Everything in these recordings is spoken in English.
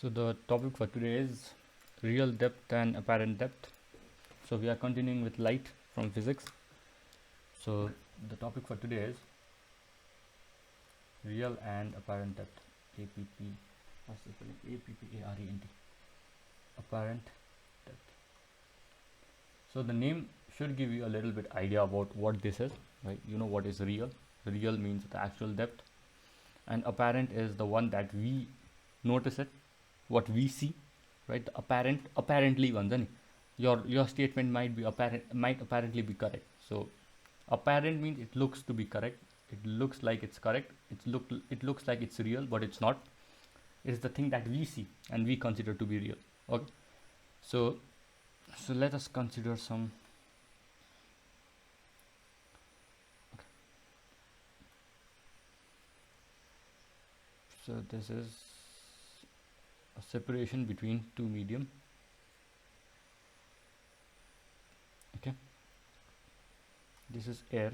So the topic for today is real depth and apparent depth. So we are continuing with light from physics. So the topic for today is real and apparent depth. APP, what's the spelling? APPARENT. Apparent depth. So the name should give you a little bit idea about what this is, right? You know what is real. Real means the actual depth, and apparent is the one that we notice it, what we see, right? The apparently one, then your statement might apparently be correct. So apparent means it looks to be correct, it looks like it's correct, it looks like it's real, but it's not. It is the thing that we see and we consider to be real. Okay, so let us consider some. So this is a separation between two medium. Okay, this is air,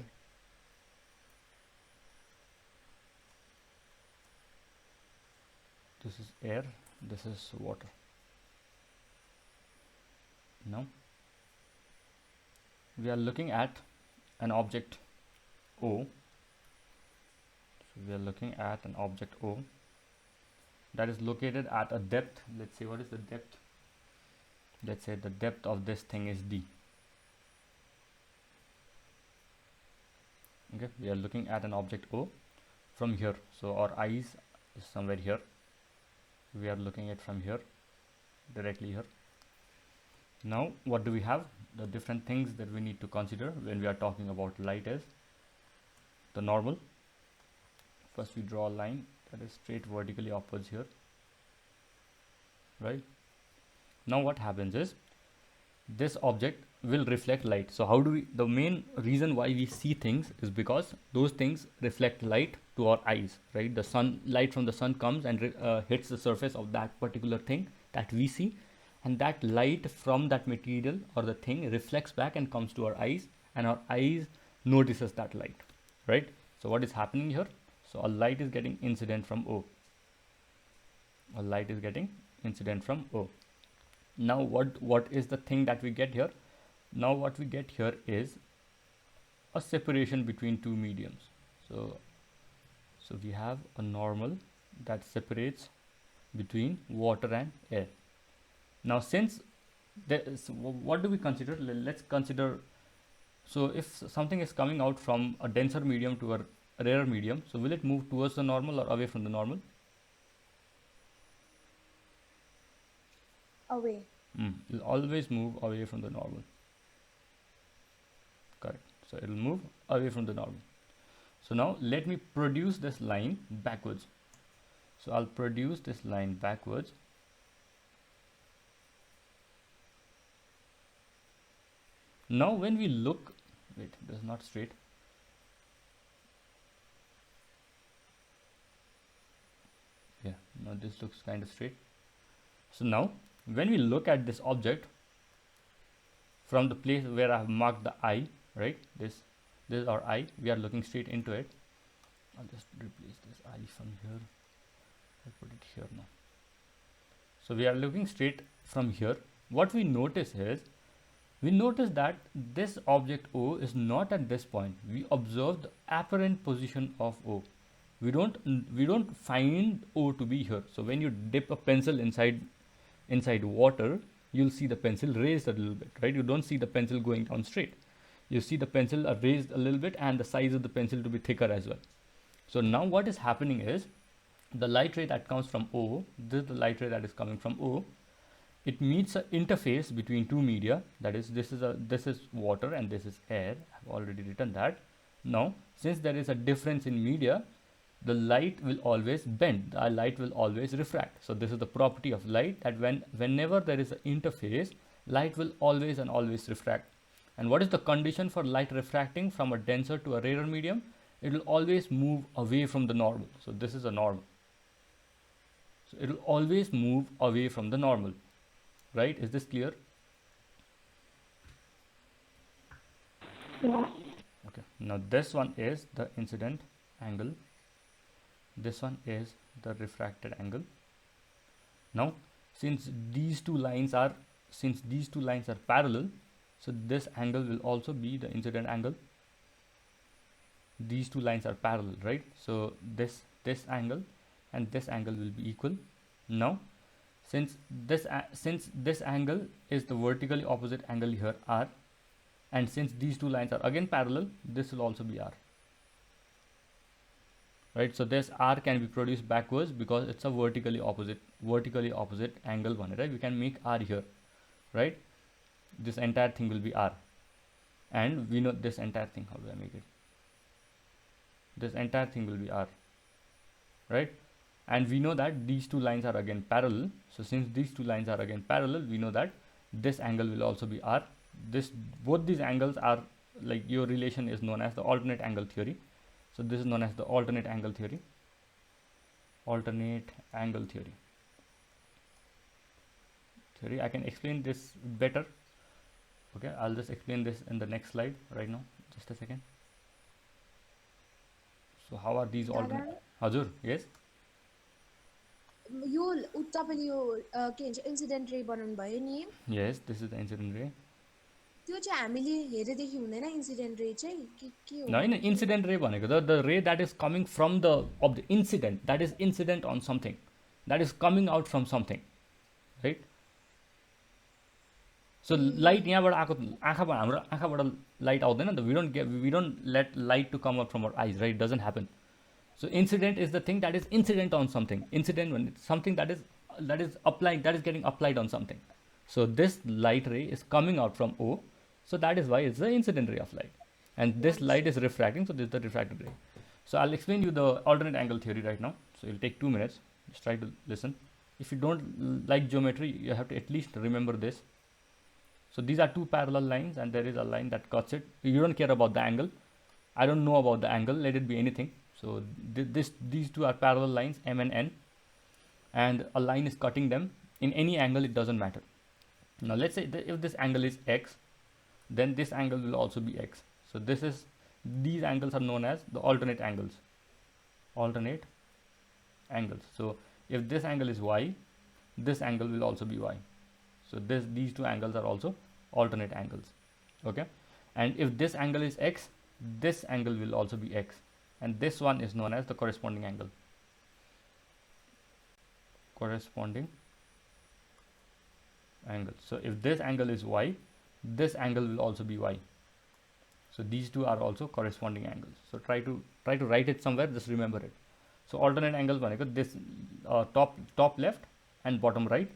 this is air, this is water. Now we are looking at an object O. So we are looking at an object O that is located at a depth. Let's say, what is the depth? Let's say the depth of this thing is D. Okay, we are looking at an object O from here. So our eyes is somewhere here. We are looking at from here, directly here. Now what do we have? The different things that we need to consider when we are talking about light is the normal. First we draw a line that is straight vertically upwards here, right? Now what happens is this object will reflect light. So how do we, the main reason why we see things is because those things reflect light to our eyes, right? The sun, light from the sun comes and hits the surface of that particular thing that we see, and that light from that material or the thing reflects back and comes to our eyes, and our eyes notices that light, right? So what is happening here? So a light is getting incident from O. A light is getting incident from O. Now what is the thing that we get here? Now what we get here is a separation between two mediums. So we have a normal that separates between water and air. Now since what do we consider? Let's consider, so if something is coming out from a denser medium to a rarer medium, so will it move towards the normal or away from the normal? Away. It'll always move away from the normal. Correct. So it will move away from the normal. So now let me produce this line backwards. So I'll produce this line backwards. Now when we look, wait, this is not straight. Yeah, now this looks kind of straight. So now when we look at this object from the place where I have marked the eye, right? This is our eye. We are looking straight into it. I'll just replace this eye from here. I'll put it here now. So we are looking straight from here. What we notice is, we notice that this object O is not at this point. We observe the apparent position of O. We don't find O to be here. So when you dip a pencil inside water, you'll see the pencil raised a little bit, right? You don't see the pencil going down straight. You see the pencil raised a little bit and the size of the pencil to be thicker as well. So now what is happening is, the light ray that comes from O, this is the light ray that is coming from O, it meets an interface between two media, that is, this is water and this is air. I've already written that. Now since there is a difference in media, the light will always bend, the light will always refract. So this is the property of light, that whenever there is an interface, light will always and always refract. And what is the condition for light refracting from a denser to a rarer medium? It will always move away from the normal. So this is a normal. So it will always move away from the normal, right? Is this clear? Yeah. Okay, now this one is the incident angle, this one is the refracted angle. Now since these two lines are parallel, so this angle will also be the incident angle. These two lines are parallel, right? So this angle and this angle will be equal. Now since this angle is the vertically opposite angle here, r, and since these two lines are again parallel, this will also be r, right? So this r can be produced backwards because it's a vertically opposite angle one, right? We can make r here, right? This entire thing will be r, and we know this entire thing. How do I make it? This entire thing will be r, right? And we know that these two lines are again parallel. So since these two lines are again parallel, we know that this angle will also be r. Both these angles are, like, your relation is known as the alternate angle theory. So this is known as the alternate angle theory. I can explain this better. Okay, I'll just explain this in the next slide right now. Just a second. So how are these alternate? Hazur, yes? यो तपाईले यो के भन्छ incident रे बनाउनु भयो नि? Yes, this is the incident ray. त्यो चाहिँ हामीले हेरेदेखि हुँदैन इन्सिडेन्ट रे चाहिँ के हो? No, incident ray भनेको the ray that is coming from the incident, that is incident on something, that is coming out from something, right? So light यहाँबाट आएको, आँखाबाट, हाम्रो आँखाबाट light आउँदैन नि त. We don't let light to come out from our eyes, right? It doesn't happen. So incident is the thing that is incident on something. Incident when it's something that is getting applied on something. So this light ray is coming out from O, so that is why it's the incident ray of light. And this light is refracting, so this is the refracted ray. So I'll explain you the alternate angle theory right now. So it'll take 2 minutes. Just try to listen. If you don't like geometry, you have to at least remember this. So these are two parallel lines, and there is a line that cuts it. You don't care about the angle. I don't know about the angle. Let it be anything. So these two are parallel lines, M and N, and a line is cutting them. In any angle, it doesn't matter. Now let's say if this angle is x, then this angle will also be x. So these angles are known as the alternate angles. So if this angle is y, this angle will also be y. So these two angles are also alternate angles. Okay, and if this angle is x, this angle will also be x, and this one is known as the corresponding angle. So if this angle is y, this angle will also be y. So these two are also corresponding angles. So try to write it somewhere. Just remember it. So alternate angles भनेको this top left and bottom right,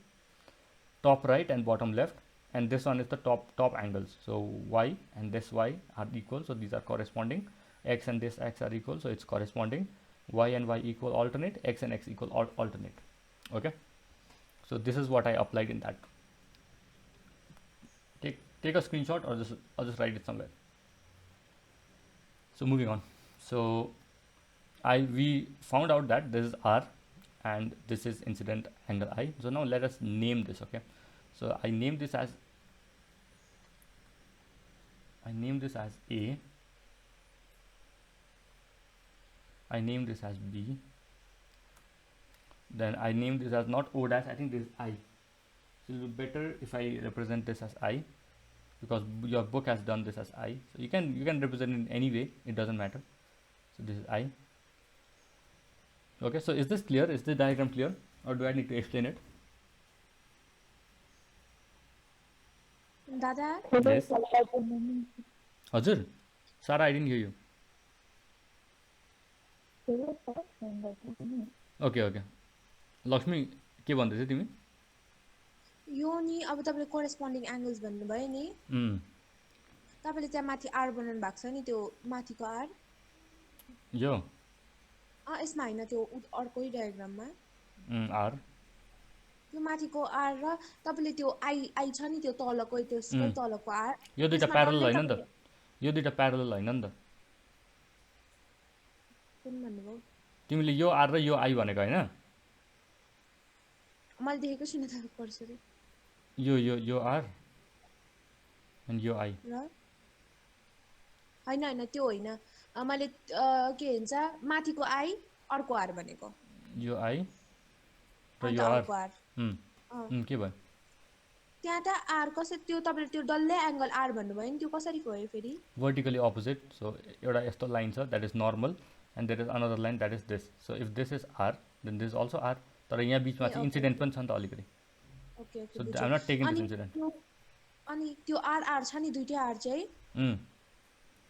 top right and bottom left, and this one is the top angles. So y and this y are equal, so these are corresponding. X and this x are equal, so it's corresponding. Y and y equal alternate, x and x equal alternate. Okay, so this is what I applied in that. Take a screenshot, or just write it somewhere. So moving on. So we found out that this is r and this is incident angle I. So now let us name this. Okay, so I name this as A, I name this as B, then I name this as not O dash, I think this is I. So it will be better if I represent this as I, because your book has done this as I. So you can represent it in any way, it doesn't matter. So this is I. Okay, so is this clear? Is the diagram clear, or do I need to explain it? Dada? Yes. Hazur, Sara, I didn't hear you. Okay. Lakshmi, के भन्दै थियौ तिमी? यो नि अब तपाईले कोरेस्पोन्डिङ angles भन्नुभयो नि, तपाईले त्यहाँ माथि r बनाउनु भएको छ नि, त्यो माथिको r यो यसमा हैन, त्यो अर्कै डायग्राममा r यो माथिको r र तपाईले त्यो i छ नि, त्यो तलको, त्यसकै तलको r, यो दुईटा प्यारलल हैन नि त? यो दुईटा प्यारलल हैन नि त? कुन भन्नुभयो तिमीले यो r र यो i भनेको हैन? मैले देखेको छैन तपाईको cursor. Yo r and yo i र हैन त्यो हैन, मैले के भन्छ माथिको i अर्को r भनेको। यो i र अन्त यो आर अर्को आर के भयो त्यहाँ त आर कसरी त्यो तपाईँले त्यो डल्लै एङ्गल आर भन्नुभयो नि त्यो कसरी गयो फेरि vertically opposite. So एउटा यस्तो line छ that is normal and there is another line that is this. So if this is r then this is also r. तर यहाँ बिचमा ए चाहिँ ओके इन्सिडेन्ट पनि छ नि त अलिकति. ओके ओके So बुझेँ I'm not taking this अनि incident. अनि त्यो आर आर छ नि दुइटै आर चाहिँ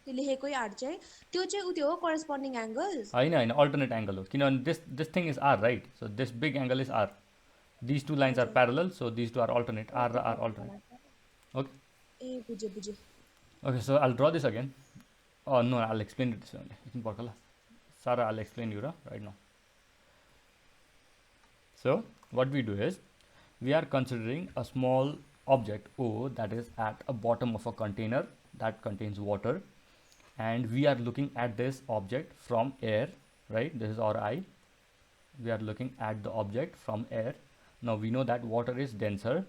त्यो लेखेकै आर चाहिँ त्यो चाहिँ उ त्यो हो करेस्पोन्डिङ एङ्गल्स होइन अल्टरनेट एङ्गल हो किनभने this thing is r right. So this big angle is r. These two lines are हजुर parallel so these two are alternate r raw r alternate. Okay. ए बुझेँ बुझेँ Okay, so I'll draw this again. Oh no, I'll explain it this way only. एकछिन पर्ख ल. Sarah, I'll explain you right now. So what we do is we are considering a small object O that is at a bottom of a container that contains water, and we are looking at this object from air, right? This is our eye. We are looking at the object from air. Now we know that water is denser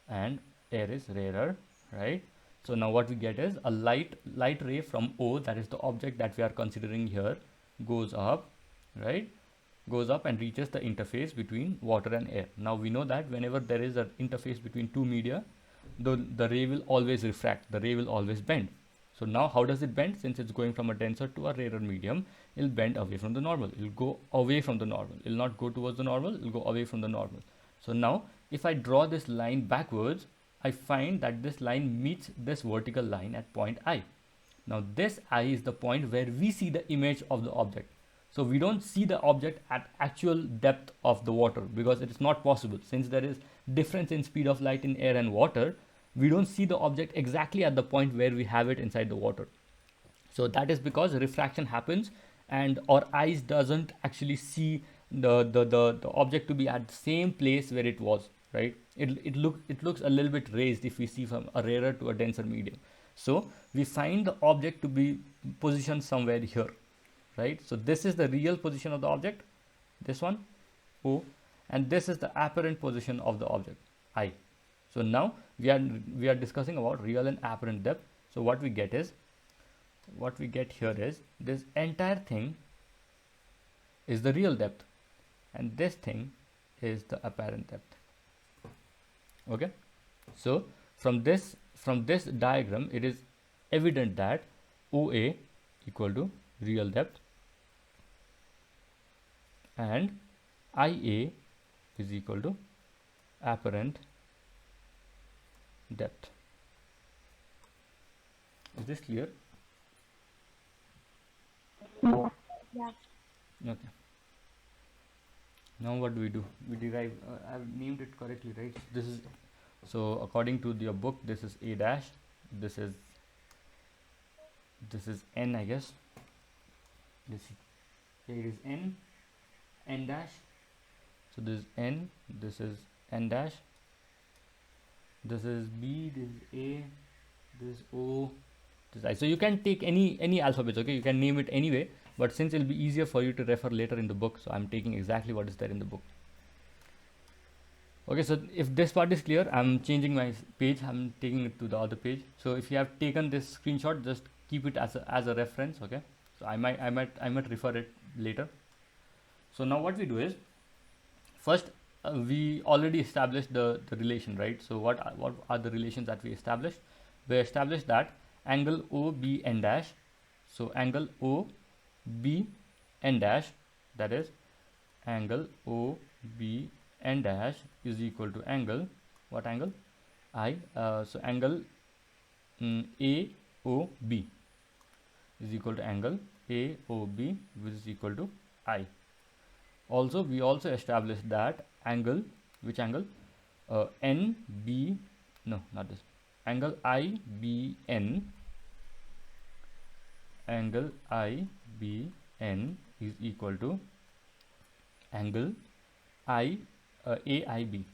and air is rarer, right? So now what we get is a light ray from O, that is the object that we are considering here, goes up, right? Goes up and reaches the interface between water and air. Now we know that whenever there is an interface between two media, the ray will always refract, the ray will always bend. So now how does it bend? Since it's going from a denser to a rarer medium, it'll bend away from the normal. It'll go away from the normal. It'll not go towards the normal, it'll go away from the normal. So now if I draw this line backwards, I find that this line meets this vertical line at point I. Now this I is the point where we see the image of the object. So we don't see the object at actual depth of the water because it is not possible. Since there is difference in speed of light in air and water, we don't see the object exactly at the point where we have it inside the water. So that is because refraction happens and our eyes doesn't actually see the object to be at the same place where it was, right? It looks a little bit raised if we see from a rarer to a denser medium. So we find the object to be positioned somewhere here, right? So this is the real position of the object, this one O, and this is the apparent position of the object I. So now we are discussing about real and apparent depth. So what we get here is this entire thing is the real depth and this thing is the apparent depth. Okay, so from this diagram it is evident that OA equal to real depth and IA is equal to apparent depth. Is this clear? Yeah. Okay. Now what do? We derive, I've named it correctly, right? This is, so according to your book, this is A dash, this is N, I guess. Here is N dash. So this is N, this is N dash, this is B, this is A, this is O, this is I. So you can take any alphabets, okay? You can name it anyway, but since it'll be easier for you to refer later in the book, so I'm taking exactly what is there in the book. Okay, so if this part is clear, I'm changing my page, I'm taking it to the other page. So if you have taken this screenshot, just keep it as a reference, okay? So I might refer it later. So now what we do is, first we already established the relation, right? So what are the relations that we established? We established that angle OBN dash, so angle OBN dash, that is angle OBN dash is equal to angle, what angle? I. So angle AOB is equal to angle AOB, which is equal to I. Also, we also established that angle, which angle? NB, no, not this, angle IBN, angle IBN is equal to angle AIB,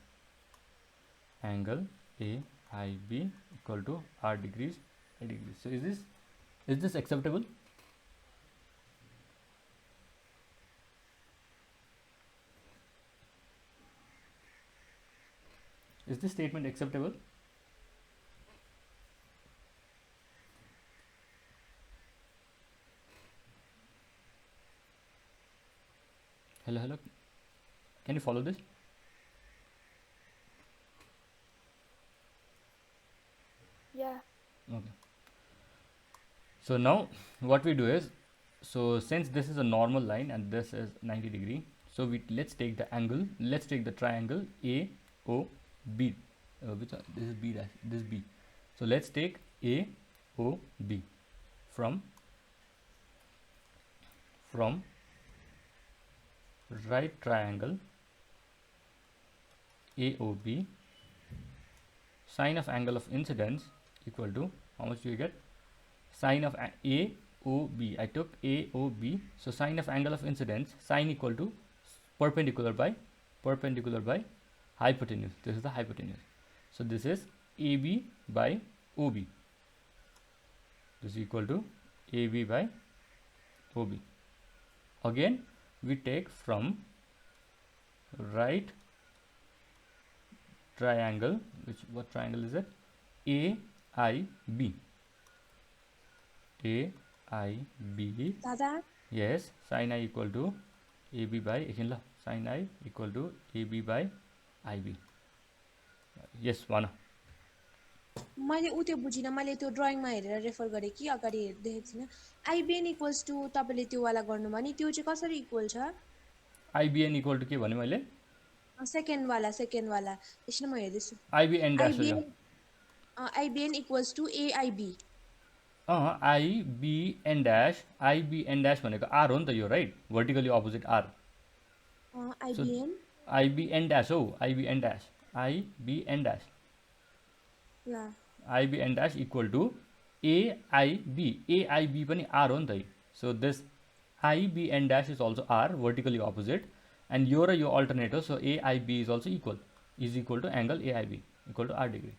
angle AIB equal to R degrees, A degrees. So is this acceptable? Is this statement acceptable? Hello. Can you follow this? Yeah. Okay. So now what we do is, so since this is a normal line and this is 90 degree, so let's take the angle, let's take the triangle AOB, this is B dash, this is B. So let's take AOB from right triangle AOB, sine of angle of incidence equal to, how much do you get? Sine of AOB, I took AOB, so sine of angle of incidence, sine equal to perpendicular by hypotenuse. This is the hypotenuse. So this is AB by OB. This is equal to AB by OB. Again, we take from right triangle, what triangle is it? AIB. AIB. Dada? Yes, sin I equal to AB by, sin I equal to AB by IB. Yes, Vana. मैले उ त्यो बुझिनँ, मैले त्यो ड्रइङमा हेरेर refer गरेँ कि अगाडि देखेको थिइनँ। आइबिएन इक्वल्स टु तपाईँले त्यो वाला गर्नुभयो नि, त्यो चाहिँ कसरी इक्वल छ? आइबिएन इक्वल टु के भने मैले? सेकेन्ड वाला एकछिन म हेर्दैछु। आइबिएन ड्यास हो यो। IBN equals to AIB. IBN dash भनेको आर हो नि त यो, right? Vertically opposite R. IBN dash हो, IBN dash IBN dash equal to AIB. AIB पनि आर हो नि त। So this IBN dash is also R, vertically opposite, and यो र यो अल्टरनेट हो। So AIB is also equal to angle AIB equal to R degree.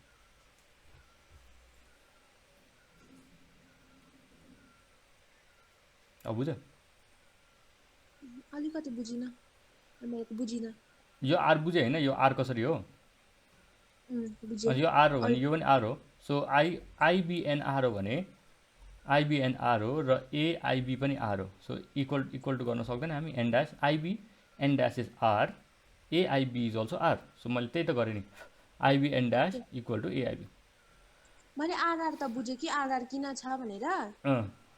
अब बुझ्यो? अलिकति बुझिनँ, मैले बुझिनँ। यो आर बुझ्यो होइन? यो आर कसरी हो? यो आर हो भने यो पनि आर हो। सो आइबिएन आर हो भने आइबिएन आर हो र एआइबी पनि आर हो। सो इक्वल टु गर्न सक्दैन हामी। N dash IB N dash is R, AIB is also R. So मैले त्यही त गरेँ नि, IBN dash equal to AIB. मैले आरआर त बुझेँ कि आरआर किन छ भनेर।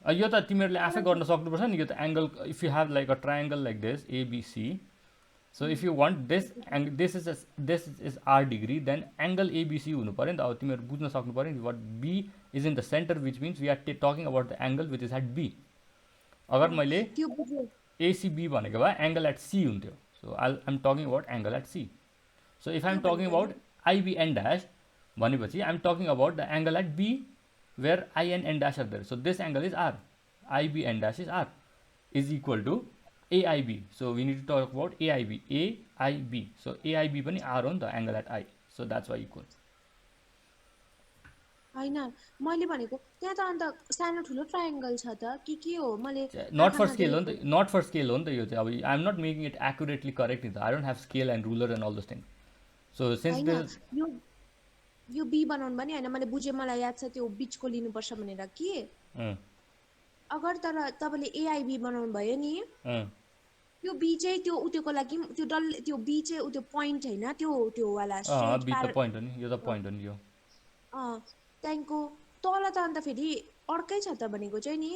यो त तिमीहरूले आफै गर्न सक्नुपर्छ नि। यो त angle, if you have like a triangle like this A B C, so if you want this is R degree, then angle A B C हुनु पऱ्यो नि त। अब तिमीहरू बुझ्न सक्नु पऱ्यो नि, what B is in the center, which means we are talking about the angle which is at B. अगर मैले एसिबी भनेको भए एङ्गल एट सी हुन्थ्यो। So I am talking about angle at C. So if I am talking about IBN dash भनेपछि I am talking about the angle at B where I and n dash are there. So this angle is R. IB n dash is R is equal to AIB. So we need to talk about AIB. AIB. So AIB पनि R on the angle at I. So that's why equal. हैन, मैले भनेको त्यहाँ त अन्त सानो ठुलो triangle छ त के हो? मैले not for scale हो नि त, not for scale हो नि त यो चाहिँ। अब I am not making it accurately correct नि त। I don't have scale and ruler and all those things. So since this यो बी बनाउनु पनि हैन, मैले बुझे, मलाई याद छ त्यो बीचको लिनुपर्छ भनेर कि। अगर तर तपाईले एआइबी बनाउनु भयो नि, त्यो बी चाहिँ त्यो उतेको लागि त्यो डल्ले त्यो बी चाहिँ उते पोइन्ट हैन, त्यो वाला स्ट्रेट बी त पोइन्ट हो नि, यो त पोइन्ट हो नि यो। त्यहाँको तल त अन्त फेरि अर्कै छ त भनेको चाहिँ नि,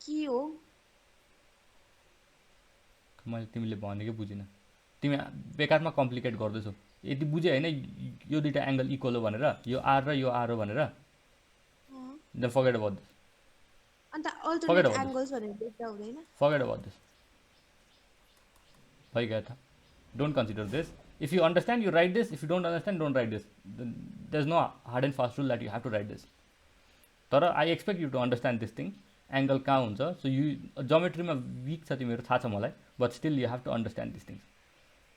के हो? मैले तिमीले भनेकै बुझिन, तिमी बेकारमा कम्प्लिकेट गर्दैछौ। यदि बुझे होइन यो दुईटा एङ्गल इक्वल हो भनेर, यो आर र यो आर हो भनेर, देन फरगेट अबाउट दिस। अन्त अल्टरनेट एंगल्स भनेर देख्दा हुँदैन? फरगेट अबाउट दिस, भइगयो त। Don't consider this. If you understand you write this, if you don't understand don't write this. There is no hard and fast rule that you have to write this. तर I expect you to understand this thing, angle कहाँ हुन्छ। सो यु जोमेट्रीमा Wick छ तिमीहरू, थाहा छ मलाई, but still you have to understand this things.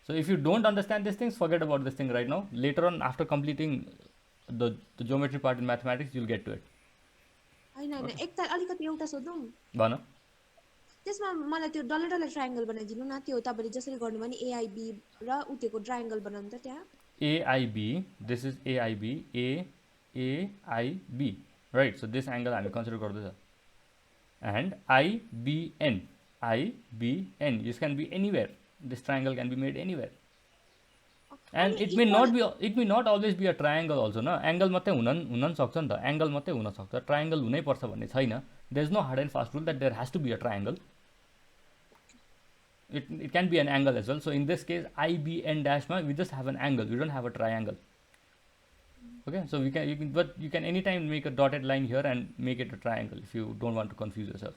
So if you don't understand these things, forget about this thing right now. Later on, after completing the geometry part in mathematics, you'll get to it. हैन एक त अलिकति एउटा सोधौं भन। त्यसमा मलाई त्यो डल्ले डल्ले ट्रायंगल बनाइदिनु न, त्यो तपाईले जसरी गर्नुभयो नि एआइबी र उतेको ट्रायंगल बनाउनु त त्यहाँ। एआइबी, this is AIB, AIB, right? So this angle हामी कन्सिडर गर्दैछ। And IBN, this can be anywhere. This triangle can be made anywhere. and it may not always be a triangle also na, angle मात्रै हुन सक्छ नि त, angle मात्रै हुन सक्छ, triangle हुनै पर्छ भन्ने छैन. There is no hard and fast rule that there has to be a triangle. It can be an angle as well. So in this case IBN dash we just have an angle, we don't have a triangle. Okay, so you can anytime make a dotted line here and make it a triangle if you don't want to confuse yourself.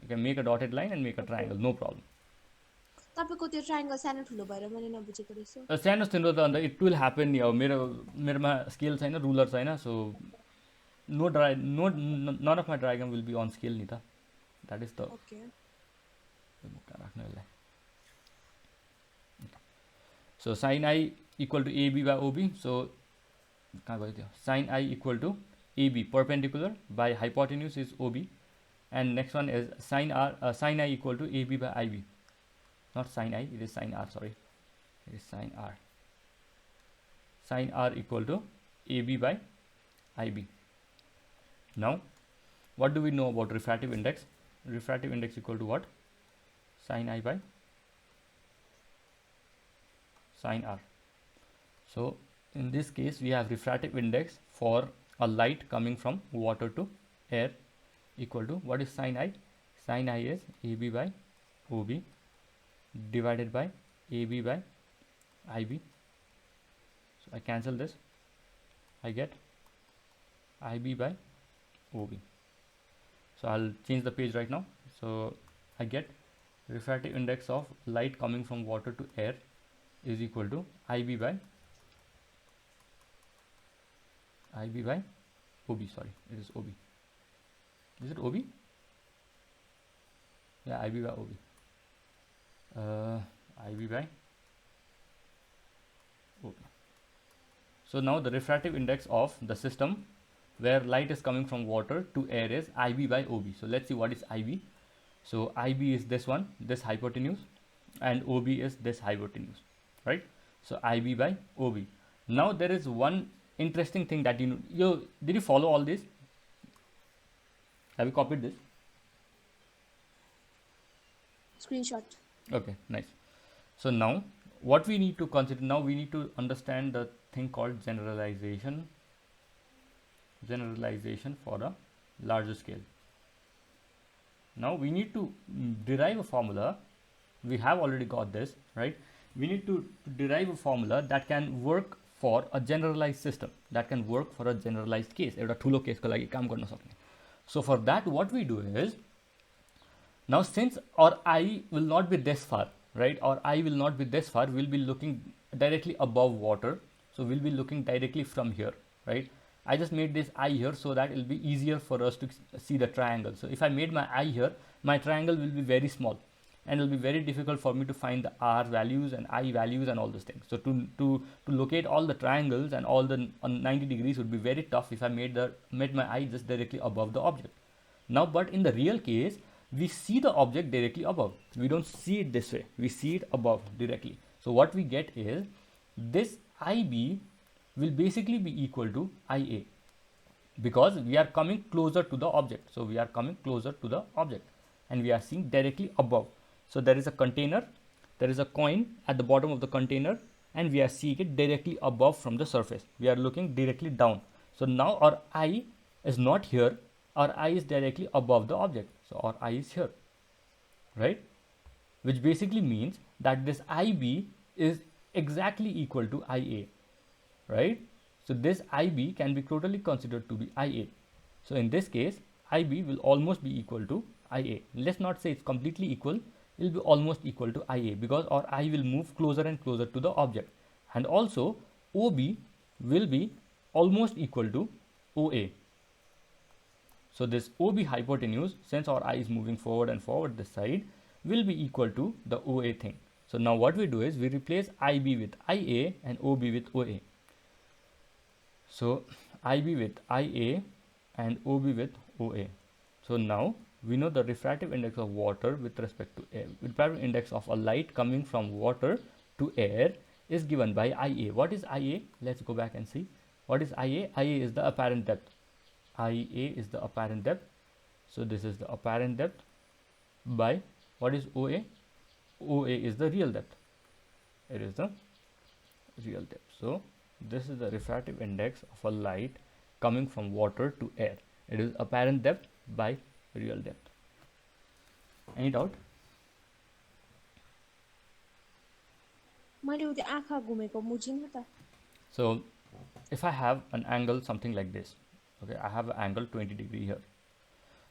You can make a dotted line and make a triangle, no problem. तपाईको त्यो triangle सानो ठुलो भएर मैले नबुझेको रहेछु. सानो ठुलो त अन्त इट विल ह्यापन नि. अब मेरोमा स्केल छैन, रुलर छैन, सो none of my diagram will be on scale नि त. That is the Okay. राख्नु यसलाई. So sin I equal to AB by OB. So कहाँ गयो त्यो? Sin I equal to AB perpendicular by hypotenuse is OB, and next one is sin I equal to AB by IB. Not sin I, it is sin R, sorry, it is sin R. Sin R equal to AB by IB. Now what do we know about refractive index? Refractive index equal to what? Sin I by sin R. So in this case we have refractive index for a light coming from water to air equal to, what is sin I? Sin I is AB by OB divided by AB by IB. So I cancel this, I get IB by OB. So I'll change the page right now. So I get refractive index of light coming from water to air is equal to IB by OB, sorry, it is OB. Is it OB? Yeah, IB by OB. IB by OB. So now the refractive index of the system where light is coming from water to air is IB by OB. So let's see what is IB. So IB is this one, this hypotenuse, and OB is this hypotenuse, right? So IB by OB. Now there is one interesting thing that did you follow all this? Have you copied this? Screenshot. Okay, nice. So now what we need to consider, now we need to understand the thing called generalization for a larger scale. Now we need to derive a formula. We have already got this, right? We need to derive a formula that can work for a generalized system, that can work for a generalized case. एउटा ठुलो केसको लागि काम गर्न सक्ने. So for that what we do is, now since our eye will not be this far, right? Our eye will not be this far, we'll be looking directly above water. So we'll be looking directly from here, right? I just made this eye here so that it will be easier for us to see the triangle. So if I made my eye here, my triangle will be very small and it will be very difficult for me to find the R values and I values and all those things. So to locate all the triangles and all the 90 degrees would be very tough if I made my eye just directly above the object. Now, but in the real case, we see the object directly above. We don't see it this way. We see it above directly. So what we get is this IB will basically be equal to IA because we are coming closer to the object. So we are coming closer to the object and we are seeing directly above. So there is a container, there is a coin at the bottom of the container and we are seeing it directly above from the surface. We are looking directly down. So now our eye is not here, our eye is directly above the object. So our eye is here, right? Which basically means that this IB is exactly equal to IA, right? So this IB can be totally considered to be IA. So in this case, IB will almost be equal to IA. Let's not say it's completely equal, it will be almost equal to IA because our eye will move closer and closer to the object. And also OB will be almost equal to OA. So this OB hypotenuse, since our eye is moving forward and forward this side, will be equal to the OA thing. So now what we do is we replace IB with IA and OB with OA. So IB with IA and OB with OA. So now we know the refractive index of water with respect to air. Refractive index of a light coming from water to air is given by IA. What is IA? Let's go back and see. What is IA? IA is the apparent depth. IA is the apparent depth. So this is the apparent depth by what is OA? OA is the real depth. It is the real depth. So this is the refractive index of a light coming from water to air. It is apparent depth by real depth. Any doubt? So if I have an angle something like this, okay, I have an angle 20 degree here.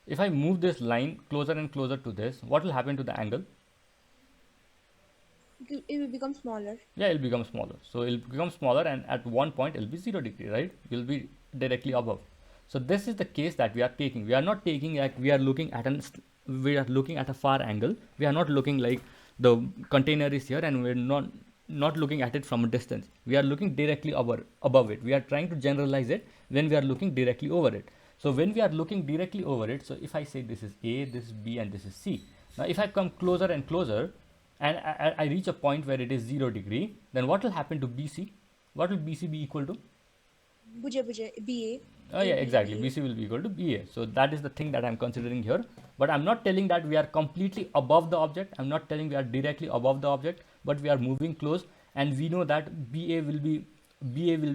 If I move this line closer and closer to this, what will happen to the angle? It will become smaller. Yeah, it will become smaller. So it will become smaller, and at one point it will be 0 degree, right? It will be directly above. So this is the case that we are taking. We are not taking like we are looking at a far angle. We are not looking like the container is here and we're not looking at it from a distance. We are looking directly above it. We are trying to generalize it when we are looking directly over it. So when we are looking directly over it, so if I say this is A, this is B, and this is C. Now if I come closer and closer, and I reach a point where it is 0 degree, then what will happen to BC? What will BC be equal to? BA. Oh yeah, exactly. BC will be equal to BA. So that is the thing that I'm considering here. But I'm not telling that we are completely above the object. I'm not telling we are directly above the object, but we are moving close, and we know that BA will be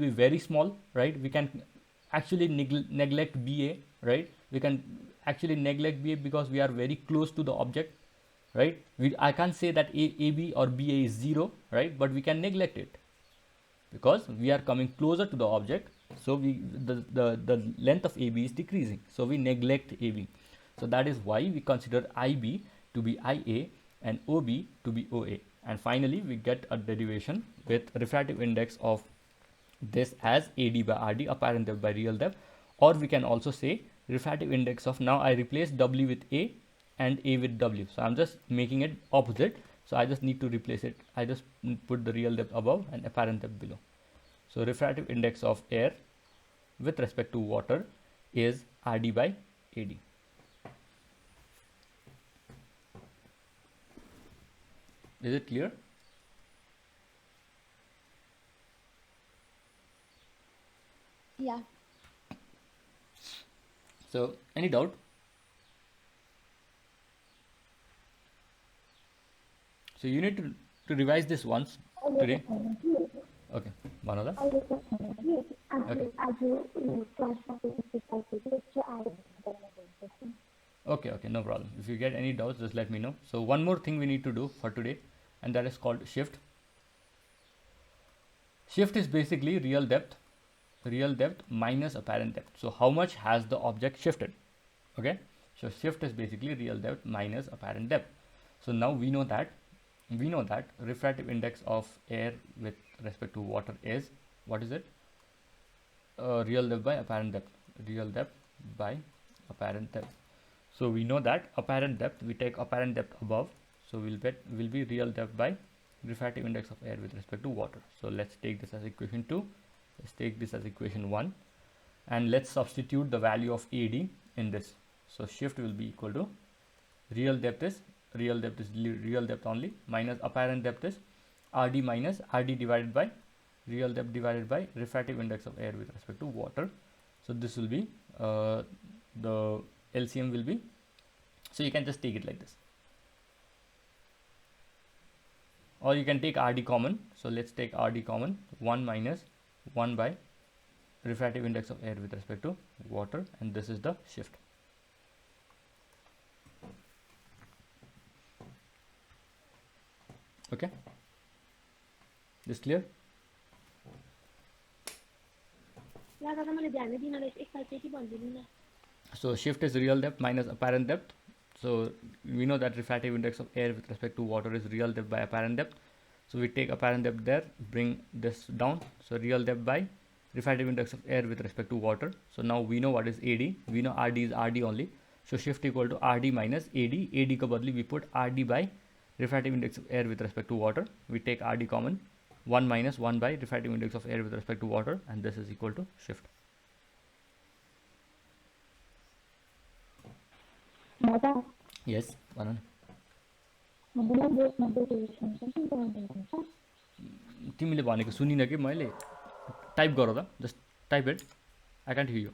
very small, right? We can actually neglect BA, right? We can actually neglect BA because we are very close to the object, right? I can't say that AB or BA is 0, right? But we can neglect it because we are coming closer to the object. So the length of AB is decreasing. So we neglect AB. So that is why we consider IB to be IA and OB to be OA. And finally, we get a derivation with refractive index of this as AD by RD, apparent depth by real depth. Or we can also say refractive index of, now I replace W with A and A with W. So I'm just making it opposite. So I just need to replace it. I just put the real depth above and apparent depth below. So refractive index of air with respect to water is RD by AD. Is it clear? Yeah. So any doubt? So you need to revise this once today. Okay, Manola. Okay, no problem. If you get any doubts, just let me know. So one more thing we need to do for today, and that is called shift. Shift is basically real depth minus apparent depth. So how much has the object shifted? Okay, so shift is basically real depth minus apparent depth. So now we know that refractive index of air with respect to water is, what is it? Real depth by apparent depth. Real depth by apparent depth. So we know that apparent depth, we take apparent depth above, so will be real depth by refractive index of air with respect to water. So let's take this as equation 2. Let's take this as equation 1, and let's substitute the value of AD in this. So shift will be equal to real depth only minus apparent depth is RD minus RD divided by real depth divided by refractive index of air with respect to water. So this will be the LCM will be, so you can just take it like this, or you can take RD common. So let's take RD common, 1 minus 1 by refractive index of air with respect to water, and this is the shift. Okay, this clear? So shift is real depth minus apparent depth. So we know that refractive index of air with respect to water is real depth by apparent depth. So we take apparent depth there, bring this down. So real depth by refractive index of air with respect to water. So now we know what is AD. We know RD is RD only. So shift equal to RD minus AD. AD ko badli we put RD by refractive index of air with respect to water. We take RD common, 1 minus 1 by refractive index of air with respect to water, and this is equal to shift. Yes, Anand. तिमीले भनेको सुनिन कि मैले type गर त just type it I can't here you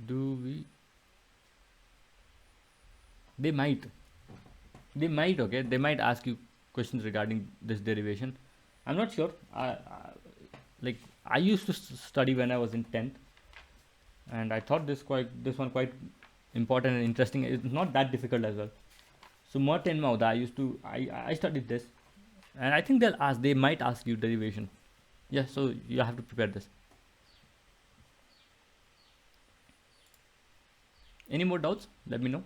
do we they might okay, they might ask you questions regarding this derivation. I'm not sure. Like I used to study when I was in 10th, and I thought this one quite important and interesting. It's not that difficult as well. So more 10 ma I used to I studied this, and I think they might ask you derivation. Yeah, so you have to prepare this. Any more doubts? Let me know.